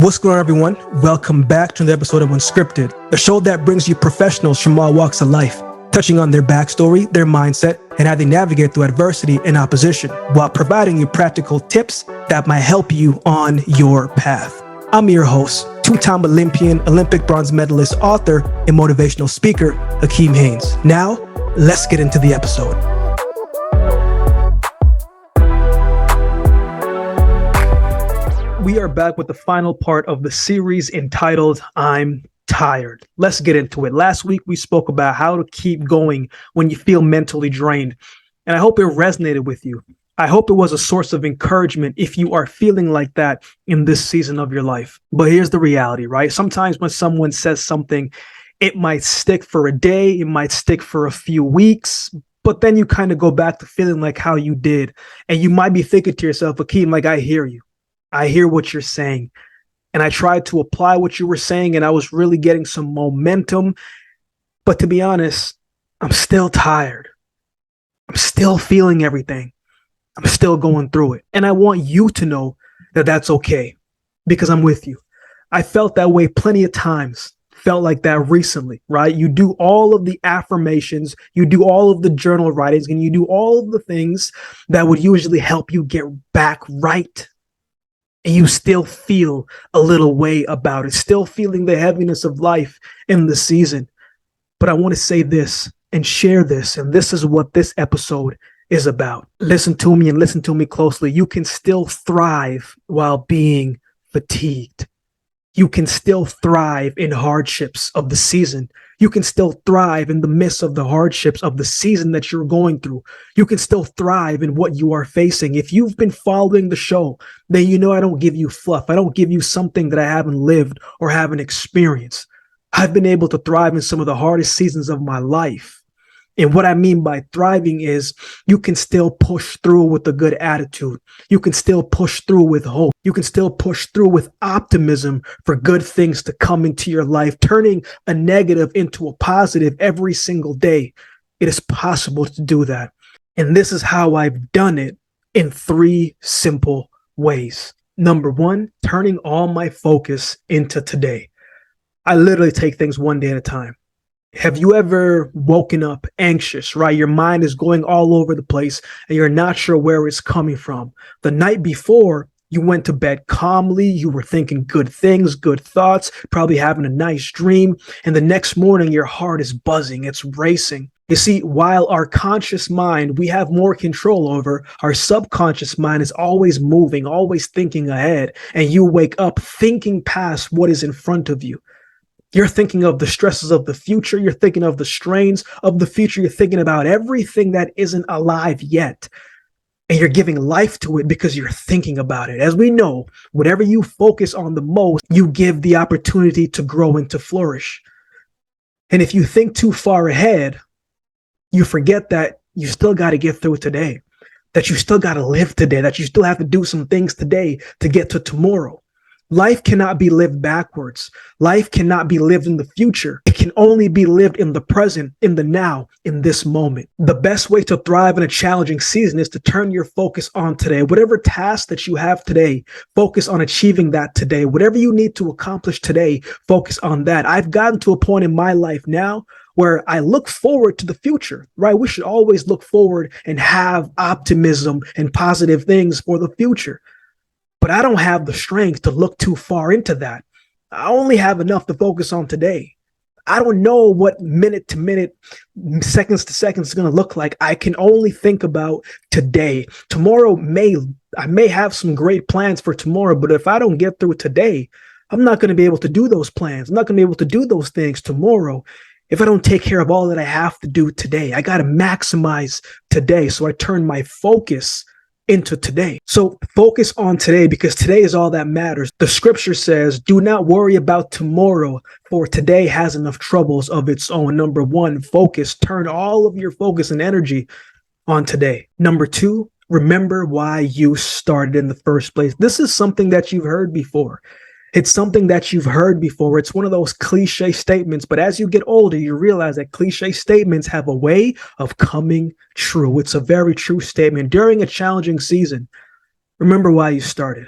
What's going on, everyone? Welcome back to another episode of Unscripted, a show that brings you professionals from all walks of life, touching on their backstory, their mindset, and how they navigate through adversity and opposition, while providing you practical tips that might help you on your path. I'm your host, two-time Olympian, Olympic bronze medalist, author, and motivational speaker, Akeem Haynes. Now, let's get into the episode. We are back with the final part of the series entitled, I'm Tired. Let's get into it. Last week, we spoke about how to keep going when you feel mentally drained. And I hope it resonated with you. I hope it was a source of encouragement if you are feeling like that in this season of your life. But here's the reality, right? Sometimes when someone says something, it might stick for a day, it might stick for a few weeks, but then you kind of go back to feeling like how you did. And you might be thinking to yourself, Akeem, like, I hear you. I hear what you're saying. And I tried to apply what you were saying, and I was really getting some momentum. But to be honest, I'm still tired. I'm still feeling everything. I'm still going through it. And I want you to know that that's okay, because I'm with you. I felt that way plenty of times. Felt like that recently, right? You do all of the affirmations, you do all of the journal writings, and you do all of the things that would usually help you get back right. And you still feel a little way about it, still feeling the heaviness of life in the season. But I want to say this and share this, and this is what this episode is about. Listen to me and listen to me closely. You can still thrive while being fatigued. You can still thrive in hardships of the season. You can still thrive in the midst of the hardships of the season that you're going through. You can still thrive in what you are facing. If you've been following the show, then you know I don't give you fluff. I don't give you something that I haven't lived or haven't experienced. I've been able to thrive in some of the hardest seasons of my life. And what I mean by thriving is you can still push through with a good attitude. You can still push through with hope. You can still push through with optimism for good things to come into your life, turning a negative into a positive every single day. It is possible to do that. And this is how I've done it in 3 simple ways. Number 1, turning all my focus into today. I literally take things one day at a time. Have you ever woken up anxious, right? Your mind is going all over the place and you're not sure where it's coming from. The night before, you went to bed calmly. You were thinking good things, good thoughts, probably having a nice dream. And the next morning, your heart is buzzing. It's racing. You see, while our conscious mind, we have more control over, our subconscious mind is always moving, always thinking ahead. And you wake up thinking past what is in front of you. You're thinking of the stresses of the future. You're thinking of the strains of the future. You're thinking about everything that isn't alive yet. And you're giving life to it because you're thinking about it. As we know, whatever you focus on the most, you give the opportunity to grow and to flourish. And if you think too far ahead, you forget that you still got to get through today, that you still got to live today, that you still have to do some things today to get to tomorrow. Life cannot be lived backwards. Life cannot be lived in the future. It can only be lived in the present, in the now, in this moment. The best way to thrive in a challenging season is to turn your focus on today. Whatever task that you have today, focus on achieving that today. Whatever you need to accomplish today, focus on that. I've gotten to a point in my life now where I look forward to the future, right? We should always look forward and have optimism and positive things for the future. But I don't have the strength to look too far into that. I only have enough to focus on today. I don't know what minute to minute, seconds to seconds is going to look like. I can only think about today. Tomorrow I may have some great plans for tomorrow, but if I don't get through today, I'm not going to be able to do those plans. I'm not going to be able to do those things tomorrow if I don't take care of all that I have to do today. I got to maximize today. So I turn my focus into today. So focus on today, because today is all that matters. The scripture says, do not worry about tomorrow, for today has enough troubles of its own. Number 1, focus. Turn all of your focus and energy on today. Number 2, remember why you started in the first place. This is something that you've heard before. It's something that you've heard before. It's one of those cliche statements, but as you get older, you realize that cliche statements have a way of coming true. It's a very true statement. During a challenging season, remember why you started.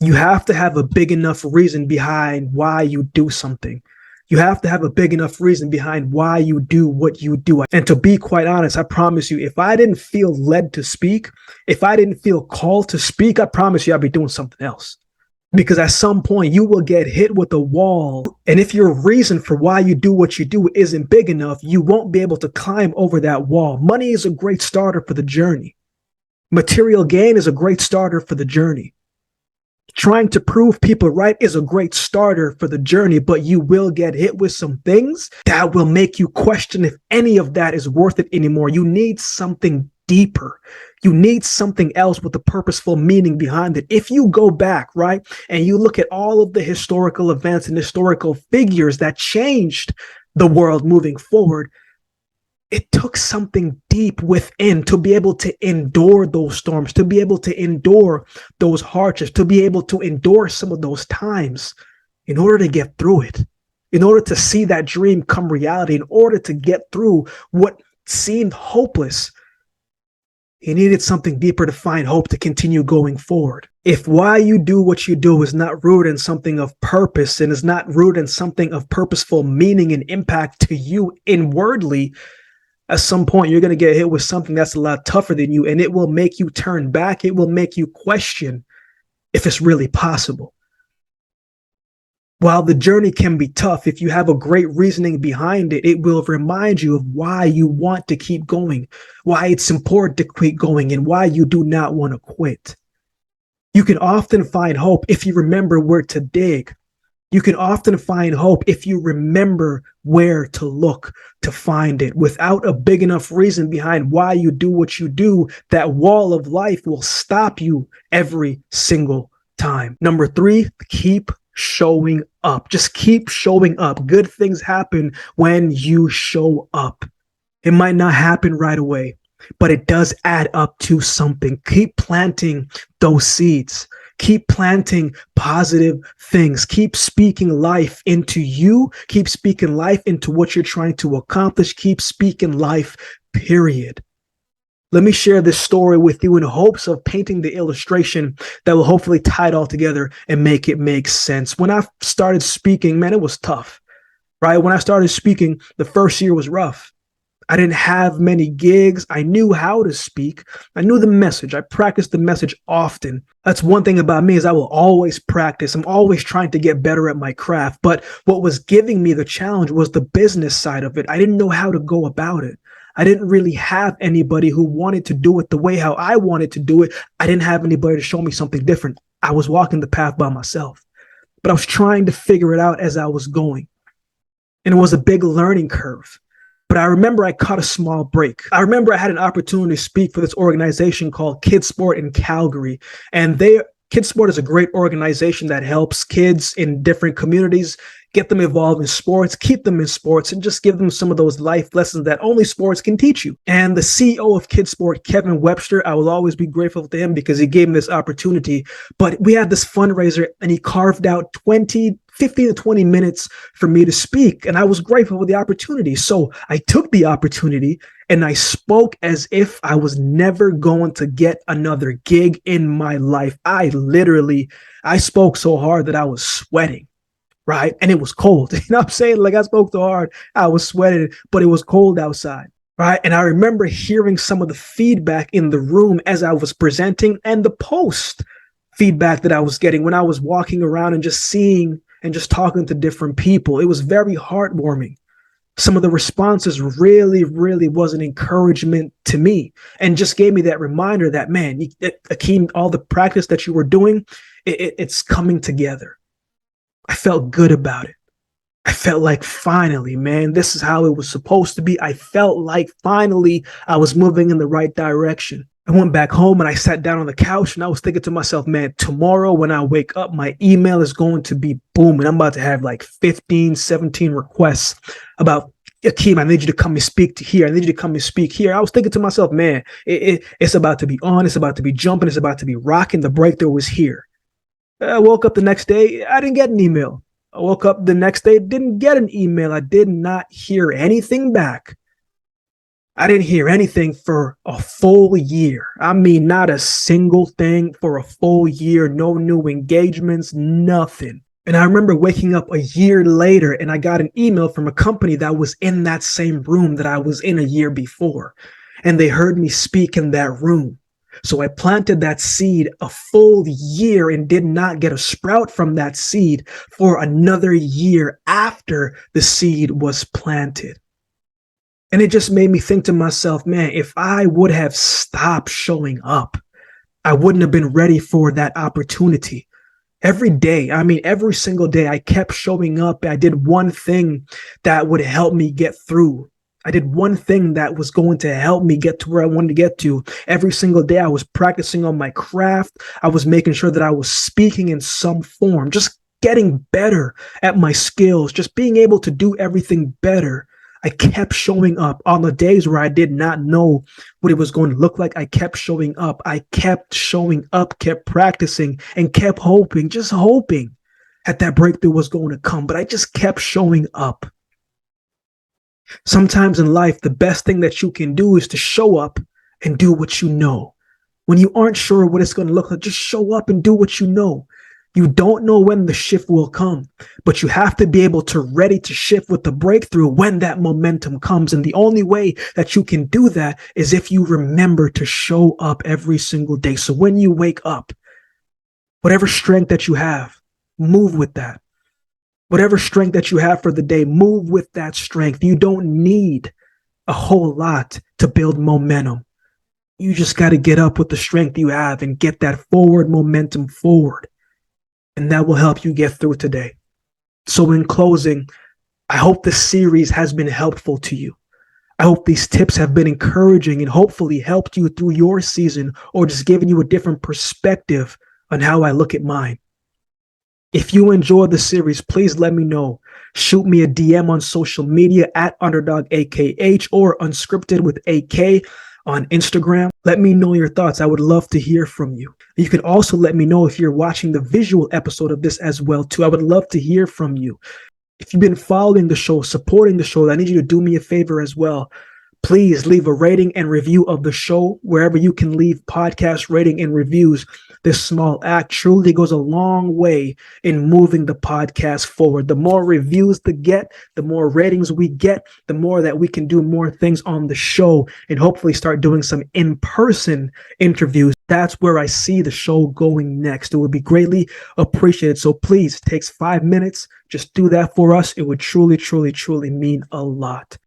You have to have a big enough reason behind why you do something. You have to have a big enough reason behind why you do what you do. And to be quite honest, I promise you, if I didn't feel led to speak, if I didn't feel called to speak, I promise you I'd be doing something else. Because at some point you will get hit with a wall. And if your reason for why you do what you do isn't big enough, you won't be able to climb over that wall. Money is a great starter for the journey. Material gain is a great starter for the journey. Trying to prove people right is a great starter for the journey, but you will get hit with some things that will make you question if any of that is worth it anymore. You need something deeper. You need something else with a purposeful meaning behind it. If you go back, right, and you look at all of the historical events and historical figures that changed the world moving forward, it took something deep within to be able to endure those storms, to be able to endure those hardships, to be able to endure some of those times in order to get through it, in order to see that dream come reality, in order to get through what seemed hopeless. He needed something deeper to find hope to continue going forward. If why you do what you do is not rooted in something of purpose and is not rooted in something of purposeful meaning and impact to you inwardly, at some point you're going to get hit with something that's a lot tougher than you, and it will make you turn back. It will make you question if it's really possible. While the journey can be tough, if you have a great reasoning behind it, it will remind you of why you want to keep going, why it's important to keep going, and why you do not want to quit. You can often find hope if you remember where to dig. You can often find hope if you remember where to look to find it. Without a big enough reason behind why you do what you do, that wall of life will stop you every single time. Number 3, keep showing up. Just keep showing up. Good things happen when you show up. It might not happen right away, but it does add up to something. Keep planting those seeds. Keep planting positive things. Keep speaking life into you. Keep speaking life into what you're trying to accomplish. Keep speaking life, period. Let me share this story with you in hopes of painting the illustration that will hopefully tie it all together and make it make sense. When I started speaking, man, it was tough, right? When I started speaking, the first year was rough. I didn't have many gigs. I knew how to speak. I knew the message. I practiced the message often. That's one thing about me is I will always practice. I'm always trying to get better at my craft. But what was giving me the challenge was the business side of it. I didn't know how to go about it. I didn't really have anybody who wanted to do it the way how I wanted to do it. I didn't have anybody to show me something different. I was walking the path by myself, but I was trying to figure it out as I was going. And it was a big learning curve. But I remember I caught a small break. I remember I had an opportunity to speak for this organization called Kids Sport in Calgary. And Kids Sport is a great organization that helps kids in different communities get them involved in sports, keep them in sports, and just give them some of those life lessons that only sports can teach you. And the CEO of Kids Sport, Kevin Webster, I will always be grateful to him because he gave me this opportunity. But we had this fundraiser and he carved out 15 to 20 minutes for me to speak. And I was grateful for the opportunity. So I took the opportunity and I spoke as if I was never going to get another gig in my life. I spoke so hard that I was sweating. Right. And it was cold. You know what I'm saying? Like I spoke so hard, I was sweating, but it was cold outside. Right. And I remember hearing some of the feedback in the room as I was presenting and the post feedback that I was getting when I was walking around and just seeing and just talking to different people. It was very heartwarming. Some of the responses really, really was an encouragement to me and just gave me that reminder that, man, Akeem, all the practice that you were doing, it's coming together. I felt good about it. I felt like finally, man, this is how it was supposed to be. I felt like finally I was moving in the right direction. I went back home and I sat down on the couch and I was thinking to myself, man, tomorrow when I wake up, my email is going to be booming. I'm about to have like 15, 17 requests about Akeem, I need you to come and speak to here. I need you to come and speak here. I was thinking to myself, man, it's about to be on. It's about to be jumping. It's about to be rocking. The breakthrough was here. I woke up the next day. I didn't get an email. I woke up the next day, didn't get an email. I did not hear anything back. I didn't hear anything for a full year. I mean, not a single thing for a full year, no new engagements, nothing. And I remember waking up a year later and I got an email from a company that was in that same room that I was in a year before. And they heard me speak in that room. So I planted that seed a full year and did not get a sprout from that seed for another year after the seed was planted. And it just made me think to myself, man, if I would have stopped showing up, I wouldn't have been ready for that opportunity. Every day, I mean, every single day, I kept showing up. I did one thing that would help me get through. I did one thing that was going to help me get to where I wanted to get to. Every single day, I was practicing on my craft. I was making sure that I was speaking in some form, just getting better at my skills, just being able to do everything better. I kept showing up on the days where I did not know what it was going to look like. I kept showing up. I kept showing up, kept practicing, and kept hoping, just hoping that breakthrough was going to come. But I just kept showing up. Sometimes in life, the best thing that you can do is to show up and do what you know. When you aren't sure what it's going to look like, just show up and do what you know. You don't know when the shift will come, but you have to be able to ready to shift with the breakthrough when that momentum comes. And the only way that you can do that is if you remember to show up every single day. So when you wake up, whatever strength that you have, move with that. Whatever strength that you have for the day, move with that strength. You don't need a whole lot to build momentum. You just got to get up with the strength you have and get that forward momentum forward. And that will help you get through today. So in closing, I hope this series has been helpful to you. I hope these tips have been encouraging and hopefully helped you through your season or just given you a different perspective on how I look at mine. If you enjoyed the series, please let me know. Shoot me a DM on social media at UnderdogAKH or Unscripted with AK on Instagram. Let me know your thoughts. I would love to hear from you. You can also let me know if you're watching the visual episode of this as well too. I would love to hear from you. If you've been following the show, supporting the show, I need you to do me a favor as well. Please leave a rating and review of the show wherever you can leave podcast rating and reviews. This small act truly goes a long way in moving the podcast forward. The more reviews they get, the more ratings we get, the more that we can do more things on the show and hopefully start doing some in-person interviews. That's where I see the show going next. It would be greatly appreciated. So please, it takes 5 minutes. Just do that for us. It would truly, truly, truly mean a lot.